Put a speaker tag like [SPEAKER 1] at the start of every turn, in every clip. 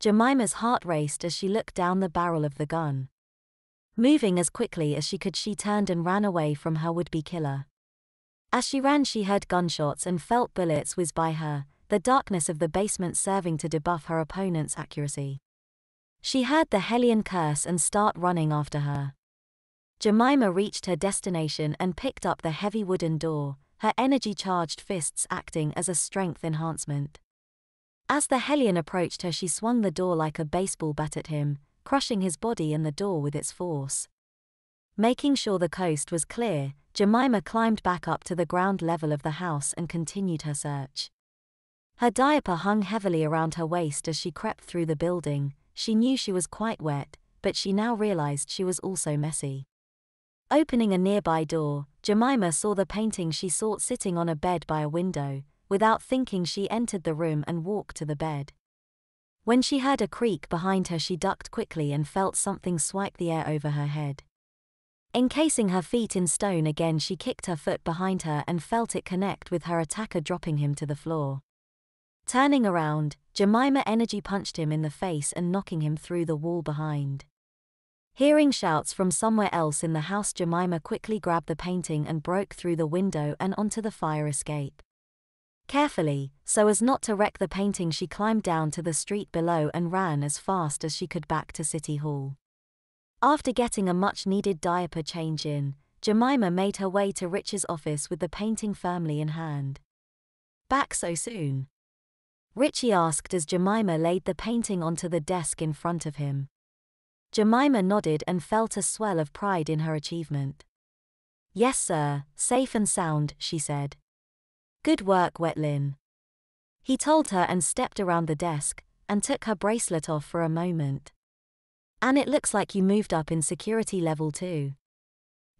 [SPEAKER 1] Jemima's heart raced as she looked down the barrel of the gun. Moving as quickly as she could, she turned and ran away from her would-be killer. As she ran, she heard gunshots and felt bullets whiz by her, the darkness of the basement serving to debuff her opponent's accuracy. She heard the Hellion curse and start running after her. Jemima reached her destination and picked up the heavy wooden door, her energy-charged fists acting as a strength enhancement. As the Hellion approached her, she swung the door like a baseball bat at him, crushing his body and the door with its force. Making sure the coast was clear, Jemima climbed back up to the ground level of the house and continued her search. Her diaper hung heavily around her waist as she crept through the building. She knew she was quite wet, but she now realized she was also messy. Opening a nearby door, Jemima saw the painting she sought sitting on a bed by a window. Without thinking, she entered the room and walked to the bed. When she heard a creak behind her, she ducked quickly and felt something swipe the air over her head. Encasing her feet in stone again, she kicked her foot behind her and felt it connect with her attacker, dropping him to the floor. Turning around, Jemima energy punched him in the face and knocking him through the wall behind. Hearing shouts from somewhere else in the house, Jemima quickly grabbed the painting and broke through the window and onto the fire escape. Carefully, so as not to wreck the painting, she climbed down to the street below and ran as fast as she could back to City Hall. After getting a much-needed diaper change in, Jemima made her way to Rich's office with the painting firmly in hand. "Back so soon?" Richie asked as Jemima laid the painting onto the desk in front of him. Jemima nodded and felt a swell of pride in her achievement. "Yes sir, safe and sound," she said. "Good work, Lynn," he told her and stepped around the desk and took her bracelet off for a moment. "And it looks like you moved up in security level too,"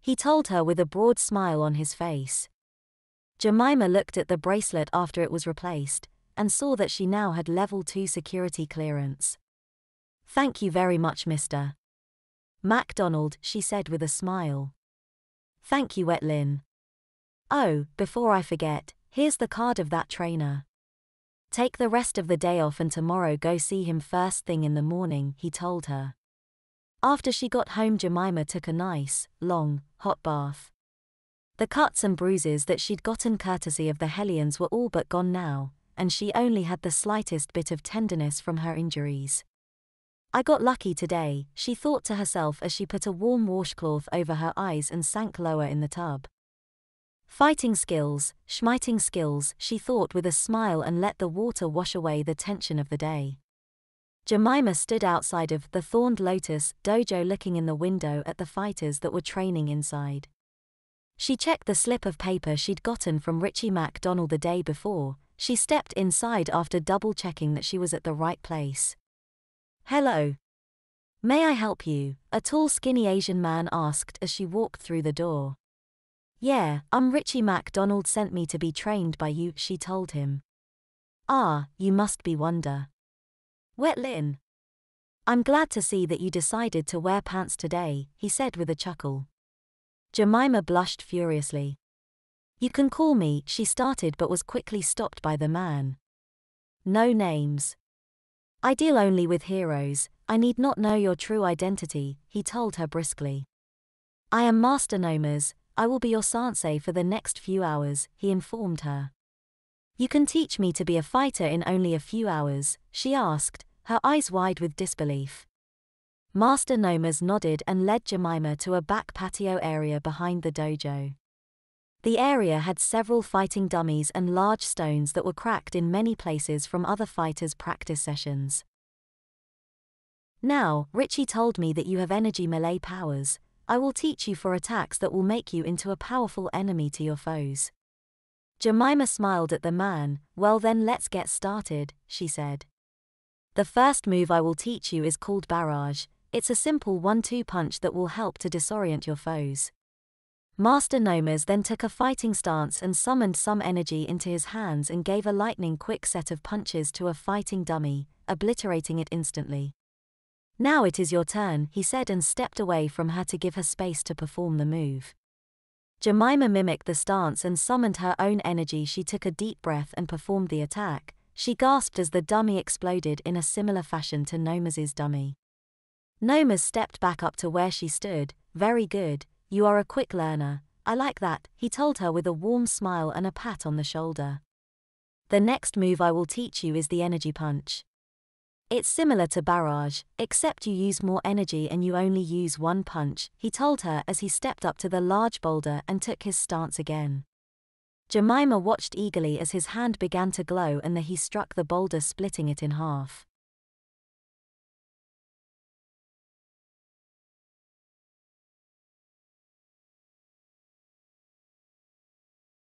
[SPEAKER 1] he told her with a broad smile on his face. Jemima looked at the bracelet after it was replaced and saw that she now had level 2 security clearance. "Thank you very much, Mr. MacDonald," she said with a smile. "Thank you, Lynn. Oh, before I forget, here's the card of that trainer. Take the rest of the day off and tomorrow go see him first thing in the morning," he told her. After she got home, Jemima took a nice, long, hot bath. The cuts and bruises that she'd gotten courtesy of the Hellions were all but gone now, and she only had the slightest bit of tenderness from her injuries. "I got lucky today," she thought to herself as she put a warm washcloth over her eyes and sank lower in the tub. "Fighting skills, schmiting skills," she thought with a smile and let the water wash away the tension of the day. Jemima stood outside of the Thorned Lotus dojo looking in the window at the fighters that were training inside. She checked the slip of paper she'd gotten from Richie MacDonald the day before. She stepped inside after double-checking that she was at the right place. "Hello. May I help you?" a tall skinny Asian man asked as she walked through the door. "Yeah, Richie MacDonald sent me to be trained by you," she told him. "Ah, you must be Wonder. Lynn. I'm glad to see that you decided to wear pants today," he said with a chuckle. Jemima blushed furiously. "You can call me," she started but was quickly stopped by the man. "No names. I deal only with heroes. I need not know your true identity," he told her briskly. "I am Master Nomas. I will be your sensei for the next few hours," he informed her. "You can teach me to be a fighter in only a few hours?" she asked, her eyes wide with disbelief. Master Nomas nodded and led Jemima to a back patio area behind the dojo. The area had several fighting dummies and large stones that were cracked in many places from other fighters' practice sessions. "Now, Richie told me that you have energy melee powers. I will teach you for attacks that will make you into a powerful enemy to your foes." Jemima smiled at the man. "Well then, let's get started," she said. "The first move I will teach you is called Barrage. It's a simple 1-2 punch that will help to disorient your foes." Master Nomas then took a fighting stance and summoned some energy into his hands and gave a lightning-quick set of punches to a fighting dummy, obliterating it instantly. "Now it is your turn," he said and stepped away from her to give her space to perform the move. Jemima mimicked the stance and summoned her own energy. She took a deep breath and performed the attack, she gasped as the dummy exploded in a similar fashion to Noma's dummy. Noma stepped back up to where she stood. Very good, you are a quick learner, I like that, he told her with a warm smile and a pat on the shoulder. The next move I will teach you is the energy punch. It's similar to barrage, except you use more energy and you only use one punch, he told her as he stepped up to the large boulder and took his stance again. Jemima watched eagerly as his hand began to glow and he struck the boulder, splitting it in half.